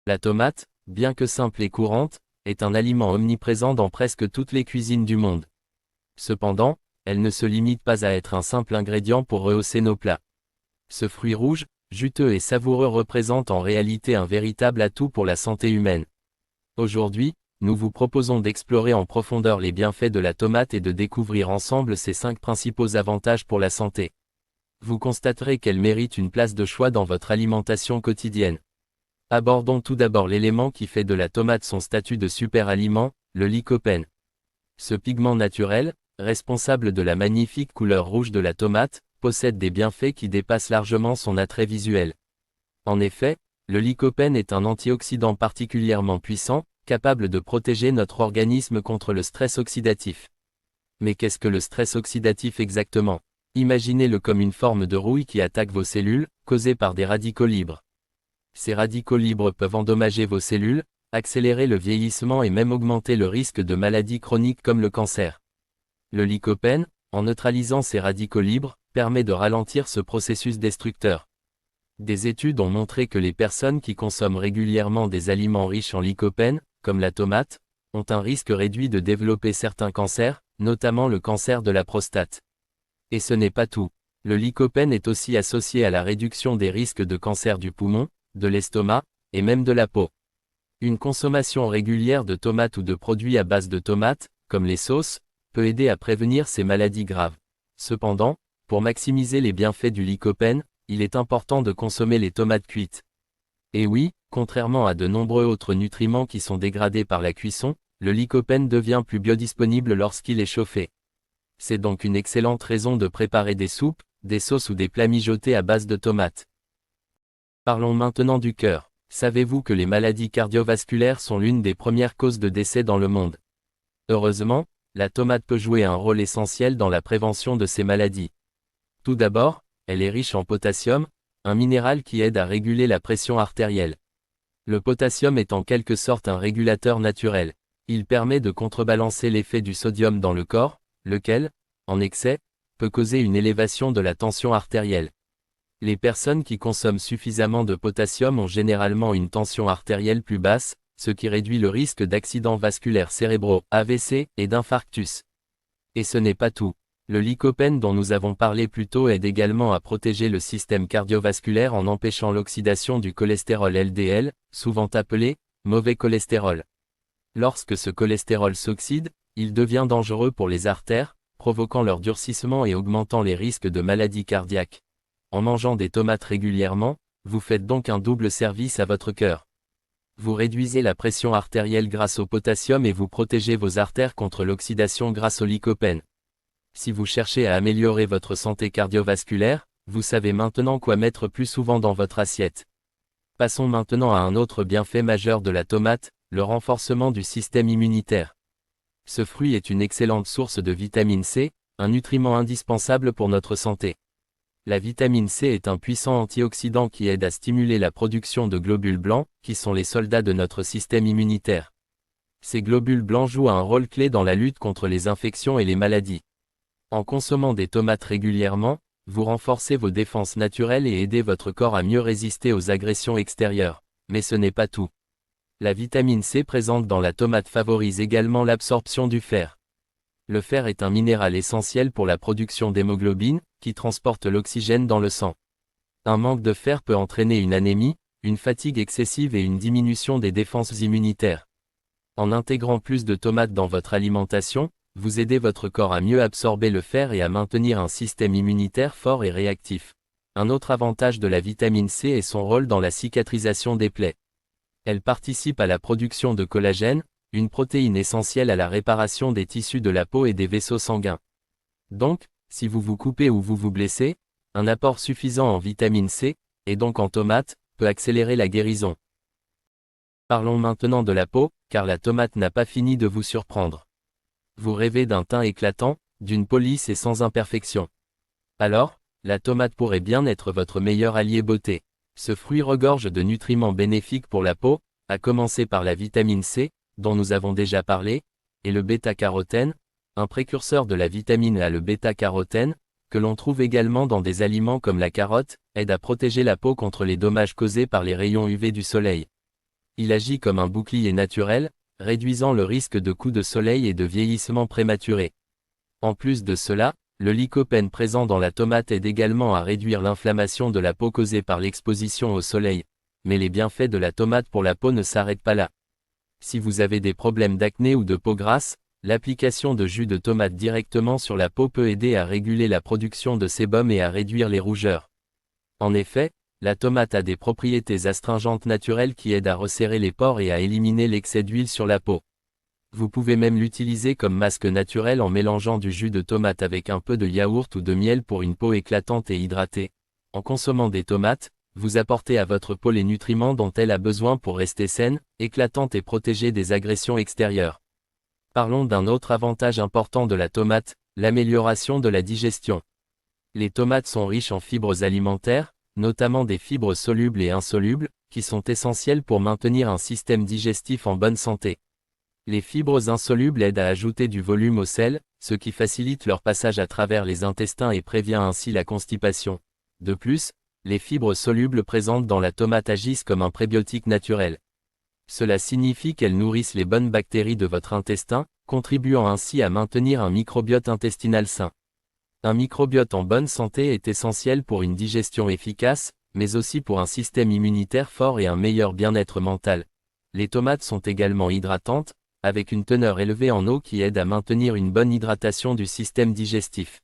La tomate, bien que simple et courante, est un aliment omniprésent dans presque toutes les cuisines du monde. Cependant, elle ne se limite pas à être un simple ingrédient pour rehausser nos plats. Ce fruit rouge, juteux et savoureux représente en réalité un véritable atout pour la santé humaine. Aujourd'hui, nous vous proposons d'explorer en profondeur les bienfaits de la tomate et de découvrir ensemble ses 5 principaux avantages pour la santé. Vous constaterez qu'elle mérite une place de choix dans votre alimentation quotidienne. Abordons tout d'abord l'élément qui fait de la tomate son statut de super-aliment, le lycopène. Ce pigment naturel, responsable de la magnifique couleur rouge de la tomate, possède des bienfaits qui dépassent largement son attrait visuel. En effet, le lycopène est un antioxydant particulièrement puissant, capable de protéger notre organisme contre le stress oxydatif. Mais qu'est-ce que le stress oxydatif exactement? Imaginez-le comme une forme de rouille qui attaque vos cellules, causée par des radicaux libres. Ces radicaux libres peuvent endommager vos cellules, accélérer le vieillissement et même augmenter le risque de maladies chroniques comme le cancer. Le lycopène, en neutralisant ces radicaux libres, permet de ralentir ce processus destructeur. Des études ont montré que les personnes qui consomment régulièrement des aliments riches en lycopène, comme la tomate, ont un risque réduit de développer certains cancers, notamment le cancer de la prostate. Et ce n'est pas tout. Le lycopène est aussi associé à la réduction des risques de cancer du poumon, de l'estomac, et même de la peau. Une consommation régulière de tomates ou de produits à base de tomates, comme les sauces, peut aider à prévenir ces maladies graves. Cependant, pour maximiser les bienfaits du lycopène, il est important de consommer les tomates cuites. Et oui, contrairement à de nombreux autres nutriments qui sont dégradés par la cuisson, le lycopène devient plus biodisponible lorsqu'il est chauffé. C'est donc une excellente raison de préparer des soupes, des sauces ou des plats mijotés à base de tomates. Parlons maintenant du cœur. Savez-vous que les maladies cardiovasculaires sont l'une des premières causes de décès dans le monde? Heureusement, la tomate peut jouer un rôle essentiel dans la prévention de ces maladies. Tout d'abord, elle est riche en potassium, un minéral qui aide à réguler la pression artérielle. Le potassium est en quelque sorte un régulateur naturel. Il permet de contrebalancer l'effet du sodium dans le corps, lequel, en excès, peut causer une élévation de la tension artérielle. Les personnes qui consomment suffisamment de potassium ont généralement une tension artérielle plus basse, ce qui réduit le risque d'accidents vasculaires cérébraux, AVC, et d'infarctus. Et ce n'est pas tout. Le lycopène dont nous avons parlé plus tôt aide également à protéger le système cardiovasculaire en empêchant l'oxydation du cholestérol LDL, souvent appelé mauvais cholestérol. Lorsque ce cholestérol s'oxyde, il devient dangereux pour les artères, provoquant leur durcissement et augmentant les risques de maladies cardiaques. En mangeant des tomates régulièrement, vous faites donc un double service à votre cœur. Vous réduisez la pression artérielle grâce au potassium et vous protégez vos artères contre l'oxydation grâce au lycopène. Si vous cherchez à améliorer votre santé cardiovasculaire, vous savez maintenant quoi mettre plus souvent dans votre assiette. Passons maintenant à un autre bienfait majeur de la tomate, le renforcement du système immunitaire. Ce fruit est une excellente source de vitamine C, un nutriment indispensable pour notre santé. La vitamine C est un puissant antioxydant qui aide à stimuler la production de globules blancs, qui sont les soldats de notre système immunitaire. Ces globules blancs jouent un rôle clé dans la lutte contre les infections et les maladies. En consommant des tomates régulièrement, vous renforcez vos défenses naturelles et aidez votre corps à mieux résister aux agressions extérieures. Mais ce n'est pas tout. La vitamine C présente dans la tomate favorise également l'absorption du fer. Le fer est un minéral essentiel pour la production d'hémoglobine, qui transporte l'oxygène dans le sang. Un manque de fer peut entraîner une anémie, une fatigue excessive et une diminution des défenses immunitaires. En intégrant plus de tomates dans votre alimentation, vous aidez votre corps à mieux absorber le fer et à maintenir un système immunitaire fort et réactif. Un autre avantage de la vitamine C est son rôle dans la cicatrisation des plaies. Elle participe à la production de collagène, une protéine essentielle à la réparation des tissus de la peau et des vaisseaux sanguins. Donc, si vous vous coupez ou vous vous blessez, un apport suffisant en vitamine C, et donc en tomate, peut accélérer la guérison. Parlons maintenant de la peau, car la tomate n'a pas fini de vous surprendre. Vous rêvez d'un teint éclatant, d'une peau lisse et sans imperfection. Alors, la tomate pourrait bien être votre meilleur allié beauté. Ce fruit regorge de nutriments bénéfiques pour la peau, à commencer par la vitamine C, dont nous avons déjà parlé, et le bêta-carotène, un précurseur de la vitamine A. Le bêta-carotène, que l'on trouve également dans des aliments comme la carotte, aide à protéger la peau contre les dommages causés par les rayons UV du soleil. Il agit comme un bouclier naturel, réduisant le risque de coups de soleil et de vieillissement prématuré. En plus de cela, le lycopène présent dans la tomate aide également à réduire l'inflammation de la peau causée par l'exposition au soleil. Mais les bienfaits de la tomate pour la peau ne s'arrêtent pas là. Si vous avez des problèmes d'acné ou de peau grasse, l'application de jus de tomate directement sur la peau peut aider à réguler la production de sébum et à réduire les rougeurs. En effet, la tomate a des propriétés astringentes naturelles qui aident à resserrer les pores et à éliminer l'excès d'huile sur la peau. Vous pouvez même l'utiliser comme masque naturel en mélangeant du jus de tomate avec un peu de yaourt ou de miel pour une peau éclatante et hydratée. En consommant des tomates, vous apportez à votre peau les nutriments dont elle a besoin pour rester saine, éclatante et protégée des agressions extérieures. Parlons d'un autre avantage important de la tomate, l'amélioration de la digestion. Les tomates sont riches en fibres alimentaires, notamment des fibres solubles et insolubles, qui sont essentielles pour maintenir un système digestif en bonne santé. Les fibres insolubles aident à ajouter du volume au sel, ce qui facilite leur passage à travers les intestins et prévient ainsi la constipation. De plus, les fibres solubles présentes dans la tomate agissent comme un prébiotique naturel. Cela signifie qu'elles nourrissent les bonnes bactéries de votre intestin, contribuant ainsi à maintenir un microbiote intestinal sain. Un microbiote en bonne santé est essentiel pour une digestion efficace, mais aussi pour un système immunitaire fort et un meilleur bien-être mental. Les tomates sont également hydratantes, avec une teneur élevée en eau qui aide à maintenir une bonne hydratation du système digestif.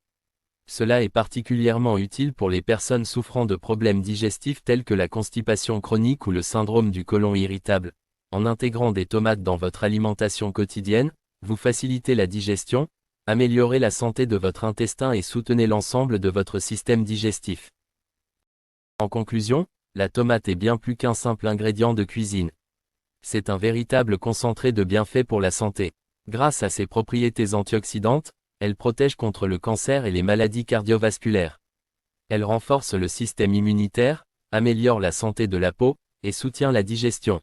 Cela est particulièrement utile pour les personnes souffrant de problèmes digestifs tels que la constipation chronique ou le syndrome du côlon irritable. En intégrant des tomates dans votre alimentation quotidienne, vous facilitez la digestion, améliorez la santé de votre intestin et soutenez l'ensemble de votre système digestif. En conclusion, la tomate est bien plus qu'un simple ingrédient de cuisine. C'est un véritable concentré de bienfaits pour la santé. Grâce à ses propriétés antioxydantes, elle protège contre le cancer et les maladies cardiovasculaires. Elle renforce le système immunitaire, améliore la santé de la peau, et soutient la digestion.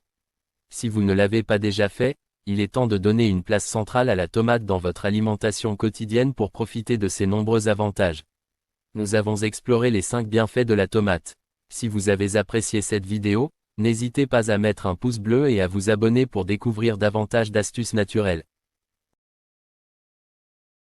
Si vous ne l'avez pas déjà fait, il est temps de donner une place centrale à la tomate dans votre alimentation quotidienne pour profiter de ses nombreux avantages. Nous avons exploré les 5 bienfaits de la tomate. Si vous avez apprécié cette vidéo, n'hésitez pas à mettre un pouce bleu et à vous abonner pour découvrir davantage d'astuces naturelles.